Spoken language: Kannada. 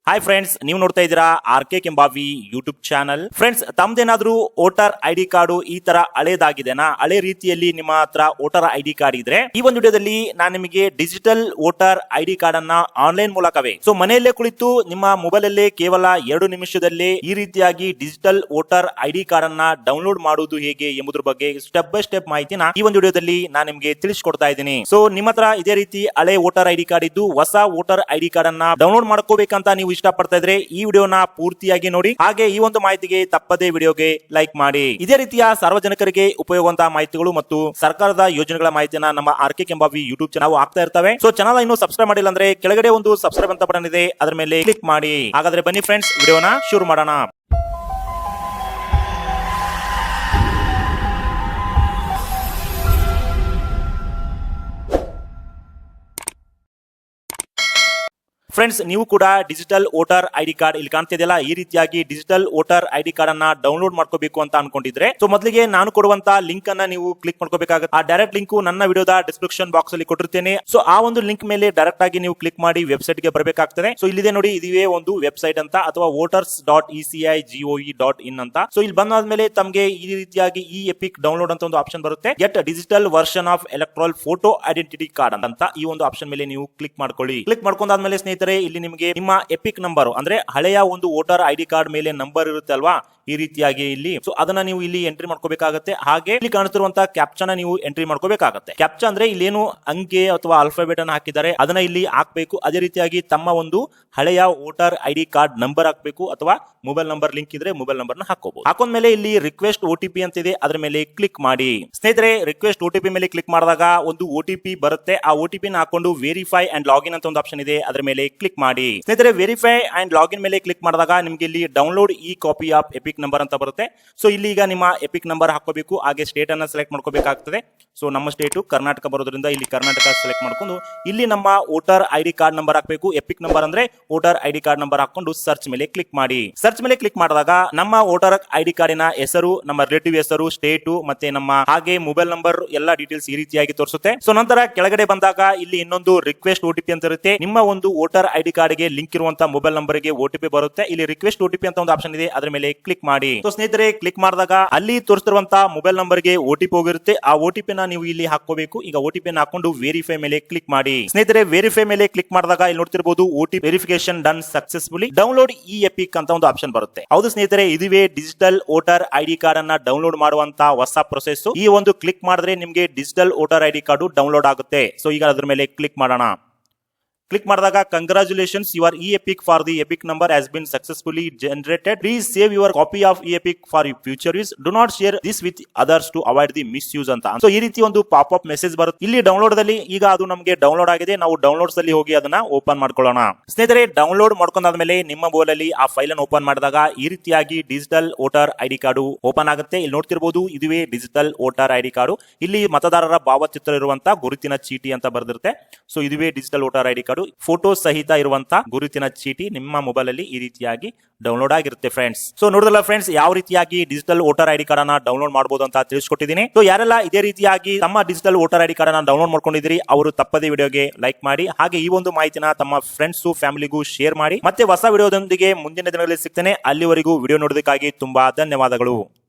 ಹಾಯ್ ಫ್ರೆಂಡ್ಸ್, ನೀವು ನೋಡ್ತಾ ಇದ್ದೀರಾ RK. Kembavi YouTube channel. Friends, ತಮ್ದೇನಾದ್ರೂ ವೋಟರ್ ಐಡಿ ಕಾರ್ಡು ಈ ತರ ಹಳೇದಾಗಿದೆನಾ, ಹಳೆ ರೀತಿಯಲ್ಲಿ ನಿಮ್ಮ ಹತ್ರ ವೋಟರ್ ಐಡಿ ಕಾರ್ಡ್ ಇದ್ರೆ ಈ ಒಂದು ವಿಡಿಯೋದಲ್ಲಿ ನಾನು ನಿಮಗೆ ಡಿಜಿಟಲ್ ವೋಟರ್ ಐಡಿ ಕಾರ್ಡ್ ಅನ್ನ ಆನ್ಲೈನ್ ಮೂಲಕವೇ ಮನೆಯಲ್ಲೇ ಕುಳಿತು ನಿಮ್ಮ ಮೊಬೈಲ್ ಅಲ್ಲೇ ಕೇವಲ 2 ನಿಮಿಷದಲ್ಲಿ ಈ ರೀತಿಯಾಗಿ ಡಿಜಿಟಲ್ ವೋಟರ್ ಐಡಿ ಕಾರ್ಡ್ ಅನ್ನ ಡೌನ್ಲೋಡ್ ಮಾಡುವುದು ಹೇಗೆ ಎಂಬುದ್ರ ಬಗ್ಗೆ ಸ್ಟೆಪ್ ಬೈ ಸ್ಟೆಪ್ ಮಾಹಿತಿನ ಈ ಒಂದು ವಿಡಿಯೋದಲ್ಲಿ ನಾನು ನಿಮಗೆ ತಿಳಿಸಿಕೊಡ್ತಾ ಇದ್ದೀನಿ. ಸೊ ನಿಮ್ಮ ಹತ್ರ ಇದೇ ರೀತಿ ಹಳೆ ವೋಟರ್ ಐಡಿ ಕಾರ್ಡ್ ಇದ್ದು ಹೊಸ ವೋಟರ್ ಐಡಿ ಕಾರ್ಡ್ ಅನ್ನ ಡೌನ್ಲೋಡ್ ಮಾಡ್ಕೋಬೇಕಂತ ನೀವು ಇಷ್ಟಪಡ್ತಾ ಇದ್ರೆ ಈ ವಿಡಿಯೋನ ಪೂರ್ತಿಯಾಗಿ ನೋಡಿ. ಹಾಗೆ ಈ ಒಂದು ಮಾಹಿತಿಗೆ ತಪ್ಪದೇ ವಿಡಿಯೋಗೆ ಲೈಕ್ ಮಾಡಿ. ಇದೇ ರೀತಿಯ ಸಾರ್ವಜನಿಕರಿಗೆ ಉಪಯೋಗವಂತಹ ಮಾಹಿತಿಗಳು ಮತ್ತು ಸರ್ಕಾರದ ಯೋಜನೆಗಳ ಮಾಹಿತಿನ ನಮ್ಮ ಆರ್.ಕೆ. ಕೆಂಬಾವಿ ಯೂಟ್ಯೂಬ್ ಚಾನಲ್ ಆಗ್ತಾ ಇರ್ತವೆ. ಸೊ ಚಾನಲ್ ಇನ್ನೂ ಸಬ್ಸ್ಕ್ರೈಬ್ ಮಾಡಿಲ್ಲ ಅಂದ್ರೆ ಕೆಳಗಡೆ ಒಂದು ಸಬ್ಸ್ಕ್ರೈಬ್ ಅಂತ ಬಟನ್ ಇದೆ, ಅದರ ಮೇಲೆ ಕ್ಲಿಕ್ ಮಾಡಿ. ಹಾಗಾದ್ರೆ ಬನ್ನಿ ಫ್ರೆಂಡ್ಸ್, ವಿಡಿಯೋನ ಶುರು ಮಾಡೋಣ. ಫ್ರೆಂಡ್ಸ್, ನೀವು ಕೂಡ ಡಿಜಿಟಲ್ ವೋಟರ್ ಐಡಿ ಕಾರ್ಡ್ ಇಲ್ಲಿ ಕಾಣ್ತಿದೆಯಲ್ಲ, ಈ ರೀತಿಯಾಗಿ ಡಿಜಿಟಲ್ ವೋಟರ್ ಐಡಿ ಕಾರ್ಡ್ ಅನ್ನ ಡೌನ್ಲೋಡ್ ಮಾಡ್ಕೋಬೇಕು ಅಂತ ಅನ್ಕೊಂಡಿದ್ರೆ ಸೊ ಮೊದಲಿಗೆ ನಾನು ಕೊಡುವಂತ ಲಿಂಕ್ ಅನ್ನ ನೀವು ಕ್ಲಿಕ್ ಮಾಡ್ಕೋಬೇಕಾಗುತ್ತೆ. ಆ ಡೈರೆಕ್ಟ್ ಲಿಂಕ್ ನನ್ನ ವಿಡಿಯೋದ ಡಿಸ್ಕ್ರಿಪ್ಷನ್ ಬಾಕ್ಸ್ ಅಲ್ಲಿ ಕೊಟ್ಟಿರ್ತೇನೆ. ಸೊ ಆ ಒಂದು ಲಿಂಕ್ ಮೇಲೆ ಡೈರೆಕ್ಟ್ ಆಗಿ ನೀವು ಕ್ಲಿಕ್ ಮಾಡಿ ವೆಬ್ಸೈಟ್ ಗೆ ಬರಬೇಕಾಗ್ತದೆ. ಸೊ ಇಲ್ಲಿದೆ ನೋಡಿ, ಇದೇ ಒಂದು ವೆಬ್ಸೈಟ್ ಅಂತ, ಅಥವಾ voters.eci.gov.in ಅಂತ. ಸೊ ಇಲ್ಲಿ ಬಂದಾದ್ಮೇಲೆ ತಮಗೆ ಈ ರೀತಿಯಾಗಿ ಈ ಎಪಿಕ್ ಡೌನ್ಲೋಡ್ ಅಂತ ಒಂದು ಆಪ್ಷನ್ ಬರುತ್ತೆ. Get digital version of electoral photo identity card ಅಂತ ಈ ಒಂದು ಆಪ್ಷನ್ ಮೇಲೆ ನೀವು ಕ್ಲಿಕ್ ಮಾಡ್ಕೊಳ್ಳಿ. ಕ್ಲಿಕ್ ಮಾಡ್ಕೊಂಡಾದ್ಮೇಲೆ ಸ್ನೇಹಿತರೆ, ಇಲ್ಲಿ ನಿಮಗೆ ನಿಮ್ಮ ಎಪಿಕ್ ನಂಬರ್ ಅಂದ್ರೆ ಹಳೆಯ ಒಂದು ವೋಟರ್ ಐಡಿ ಕಾರ್ಡ್ ಮೇಲೆ ನಂಬರ್ ಇರುತ್ತೆ ಅಲ್ವಾ, ಈ ರೀತಿಯಾಗಿ ಇಲ್ಲಿ ಸೊ ಅದನ್ನ ನೀವು ಇಲ್ಲಿ ಎಂಟ್ರಿ ಮಾಡ್ಕೋಬೇಕಾಗತ್ತೆ. ಹಾಗೆ ಇಲ್ಲಿ ಕಾಣುತ್ತಿರುವಂತಹ ಕ್ಯಾಪ್ಚನ ನೀವು ಎಂಟ್ರಿ ಮಾಡ್ಕೋಬೇಕಾಗತ್ತೆ. ಕ್ಯಾಪ್ಚಾ ಅಂದ್ರೆ ಇಲ್ಲೇನು ಅಂಕೆ ಅಥವಾ ಆಲ್ಫಾಬೆಟ್ ಅನ್ನ ಹಾಕಿದ್ದಾರೆ ಅದನ್ನ ಇಲ್ಲಿ ಹಾಕ್ಬೇಕು. ಅದೇ ರೀತಿಯಾಗಿ ತಮ್ಮ ಒಂದು ಹಳೆಯ ವೋಟರ್ ಐಡಿ ಕಾರ್ಡ್ ನಂಬರ್ ಹಾಕ್ಬೇಕು, ಅಥವಾ ಮೊಬೈಲ್ ನಂಬರ್ ಲಿಂಕ್ ಇದ್ರೆ ಮೊಬೈಲ್ ನಂಬರ್ ನ ಹಾಕೋಬಹುದು. ಹಾಕೊಂಡ್ಮೇಲೆ ಇಲ್ಲಿ ರಿಕ್ವೆಸ್ಟ್ OTP ಅಂತ ಇದೆ, ಅದ್ರ ಮೇಲೆ ಕ್ಲಿಕ್ ಮಾಡಿ. ಸ್ನೇಹಿತರೆ, ರಿಕ್ವೆಸ್ಟ್ OTP ಮೇಲೆ ಕ್ಲಿಕ್ ಮಾಡಿದಾಗ ಒಂದು OTP ಬರುತ್ತೆ. ಆ OTP ನ ಹಾಕೊಂಡು ವೆರಿಫೈ ಅಂಡ್ ಲಾಗಿನ್ ಅಂತ ಒಂದು ಆಪ್ಷನ್ ಇದೆ, ಅದ್ರ ಮೇಲೆ ಕ್ಲಿಕ್ ಮಾಡಿ. ಸ್ನೇಹಿತರೆ, ವೆರಿಫೈ ಅಂಡ್ ಲಾಗಿನ್ ಮೇಲೆ ಕ್ಲಿಕ್ ಮಾಡಿದಾಗ ನಿಮ್ಗೆ ಇಲ್ಲಿ ಡೌನ್ಲೋಡ್ ಈ ಕಾಪಿ ಆಫ್ ಎಪಿಕ್ ನಂಬರ್ ಅಂತ ಬರುತ್ತೆ. ಸೊ ಇಲ್ಲಿ ಈಗ ನಿಮ್ಮ ಎಪಿಕ್ ನಂಬರ್ ಹಾಕೋಬೇಕು. ಹಾಗೆ ಸ್ಟೇಟ್ ಅನ್ನ ಸೆಲೆಕ್ಟ್ ಮಾಡ್ಕೋಬೇಕಾಗ್ತದೆ. ಸೊ ನಮ್ಮ ಸ್ಟೇಟು ಕರ್ನಾಟಕ ಬರೋದ್ರಿಂದ ಇಲ್ಲಿ ಕರ್ನಾಟಕ ಸೆಲೆಕ್ಟ್ ಮಾಡ್ಕೊಂಡು ಇಲ್ಲಿ ನಮ್ಮ ವೋಟರ್ ಐಡಿ ಕಾರ್ಡ್ ನಂಬರ್ ಹಾಕಬೇಕು. ಎಪಿಕ್ ನಂಬರ್ ಅಂದ್ರೆ ವೋಟರ್ ಐಡಿ ಕಾರ್ಡ್ ನಂಬರ್ ಹಾಕೊಂಡು ಸರ್ಚ್ ಮೇಲೆ ಕ್ಲಿಕ್ ಮಾಡಿ. ಸರ್ಚ್ ಮೇಲೆ ಕ್ಲಿಕ್ ಮಾಡಿದಾಗ ನಮ್ಮ ವೋಟರ್ ಐಡಿ ಕಾರ್ಡಿನ ಹೆಸರು, ನಮ್ಮ ರಿಲೇಟಿವ್ ಹೆಸರು, ಸ್ಟೇಟು ಮತ್ತೆ ನಮ್ಮ ಹಾಗೆ ಮೊಬೈಲ್ ನಂಬರ್ ಎಲ್ಲ ಡೀಟೇಲ್ಸ್ ಈ ರೀತಿಯಾಗಿ ತೋರಿಸುತ್ತೆ. ಸೊ ನಂತರ ಕೆಳಗಡೆ ಬಂದಾಗ ಇಲ್ಲಿ ಇನ್ನೊಂದು ರಿಕ್ವೆಸ್ಟ್ OTP ಅಂತ ಇರುತ್ತೆ. ನಿಮ್ಮ ಒಂದು ವೋಟರ್ ಐಡಿ ಕಾರ್ಡ್ ಗೆ ಲಿಂಕ್ ಇರುವಂತಹ ಮೊಬೈಲ್ ನಂಬರ್ ಗೆ OTP ಬರುತ್ತೆ. ಇಲ್ಲಿ ರಿಕ್ವೆಸ್ಟ್ OTP ಅಂತ ಒಂದು ಆಪ್ಷನ್ ಇದೆ, ಅದ್ರ ಮೇಲೆ ಕ್ಲಿಕ್ ಮಾಡಿ. ಸೊ ಸ್ನೇಹಿತರೆ, ಕ್ಲಿಕ್ ಮಾಡಿದಾಗ ಅಲ್ಲಿ ತೋರಿಸ್ತಿರುವಂತಹ ಮೊಬೈಲ್ ನಂಬರ್ ಗೆ OTP ಹೋಗಿರುತ್ತೆ. ಆ OTP ನ ನೀವು ಇಲ್ಲಿ ಹಾಕೋಬೇಕು. ಈಗ OTP ನ ಹಾಕೊಂಡು ವೆರಿಫೈ ಮೇಲೆ ಕ್ಲಿಕ್ ಮಾಡಿ. ಸ್ನೇಹಿತರೆ, ವೆರಿಫೈ ಮೇಲೆ ಕ್ಲಿಕ್ ಮಾಡಿದಾಗ ಇಲ್ಲಿ ನೋಡ್ತಿರಬಹುದು OTP verification done successfully, download ಈ ಎಪಿಕ್ ಅಂತ ಒಂದು ಆಪ್ಷನ್ ಬರುತ್ತೆ. ಹೌದು ಸ್ನೇಹಿತರೆ, ಇದುವೇ ಡಿಜಿಟಲ್ ವೋಟರ್ ಐಡಿ ಕಾರ್ಡ್ ಅನ್ನ ಡೌನ್ಲೋಡ್ ಮಾಡುವಂತ ಹೊಸ ಪ್ರೊಸೆಸ್. ಈ ಒಂದು ಕ್ಲಿಕ್ ಮಾಡಿದ್ರೆ ನಿಮಗೆ digital voter ID card download ಆಗುತ್ತೆ. ಸೊ ಈಗ ಅದ್ರ ಮೇಲೆ ಕ್ಲಿಕ್ ಮಾಡೋಣ. ಕ್ಲಿಕ್ ಮಾಡಿದಾಗ congratulations, your epic for the EPIC number has been successfully generated. Please save your copy of epic for future use. Do not share this with others to avoid the misuse ಅಂತ. ಸೊ ಈ ರೀತಿ ಒಂದು ಪಾಪ್ ಅಪ್ ಮೆಸೇಜ್ ಬರುತ್ತೆ. ಇಲ್ಲಿ ಡೌನ್ಲೋಡ್ ದಲ್ಲಿ ಈಗ ಅದು ನಮಗೆ ಡೌನ್ಲೋಡ್ ಆಗಿದೆ. ನಾವು ಡೌನ್ಲೋಡ್ಸ್ ಅಲ್ಲಿ ಹೋಗಿ ಅದನ್ನ ಓಪನ್ ಮಾಡ್ಕೊಳ್ಳೋಣ. ಸ್ನೇಹಿತರೆ, ಡೌನ್ಲೋಡ್ ಮಾಡ್ಕೊಂಡಾದ್ಮೇಲೆ ನಿಮ್ಮ ಮೊಬೈಲ್ ಅಲ್ಲಿ ಆ ಫೈಲ್ ಅನ್ನು ಓಪನ್ ಮಾಡಿದಾಗ ಈ ರೀತಿಯಾಗಿ digital voter ID card open ಆಗುತ್ತೆ. ಇಲ್ಲಿ ನೋಡ್ತಿರಬಹುದು, ಇದುವೇ ಡಿಜಿಟಲ್ ವೋಟರ್ ಐಡಿ ಕಾರ್ಡ್. ಇಲ್ಲಿ ಮತದಾರರ ಭಾವಚಿತ್ರ ಇರುವಂತಹ ಗುರುತಿನ ಚೀಟಿ ಅಂತ ಬರೆದಿರುತ್ತೆ. ಸೊ ಇದುವೇ digital voter ID card. Photo ಸಹಿತ ಇರುವಂತಹ ಗುರುತಿನ ಚೀಟಿ ನಿಮ್ಮ ಮೊಬೈಲ್ ಅಲ್ಲಿ ಈ ರೀತಿಯಾಗಿ ಡೌನ್ಲೋಡ್ ಆಗಿರುತ್ತೆ ಫ್ರೆಂಡ್ಸ್. ಸೊ ನೋಡಿದ್ರಲ್ಲ ಫ್ರೆಂಡ್ಸ್, ಯಾವ ರೀತಿಯಾಗಿ ಡಿಜಿಟಲ್ ವೋಟರ್ ಐಡಿ ಕಾರ್ಡ್ ಅನ್ನ ಡೌನ್ಲೋಡ್ ಮಾಡಬಹುದು ಅಂತ ತಿಳಿಸ್ಕೊಟ್ಟಿದ್ದೀನಿ. ಸೊ ಯಾರೆಲ್ಲ ಇದೇ ರೀತಿಯಾಗಿ ತಮ್ಮ ಡಿಜಿಟಲ್ ವೋಟರ್ ಐಡಿ ಕಾರ್ಡ್ ಅನ್ನ ಡೌನ್ಲೋಡ್ ಮಾಡ್ಕೊಂಡಿದ್ದೀರಿ ಅವರು ತಪ್ಪದೇ ವಿಡಿಯೋಗೆ ಲೈಕ್ ಮಾಡಿ. ಹಾಗೆ ಈ ಒಂದು ಮಾಹಿತಿನ ತಮ್ಮ ಫ್ರೆಂಡ್ಸ್ ಫ್ಯಾಮಿಲಿಗೂ ಶೇರ್ ಮಾಡಿ. ಮತ್ತೆ ಹೊಸ ವಿಡಿಯೋದೊಂದಿಗೆ ಮುಂದಿನ ದಿನಗಳಲ್ಲಿ ಸಿಗ್ತೇನೆ. ಅಲ್ಲಿವರೆಗೂ ವಿಡಿಯೋ ನೋಡೋದಕ್ಕಾಗಿ ತುಂಬಾ ಧನ್ಯವಾದಗಳು.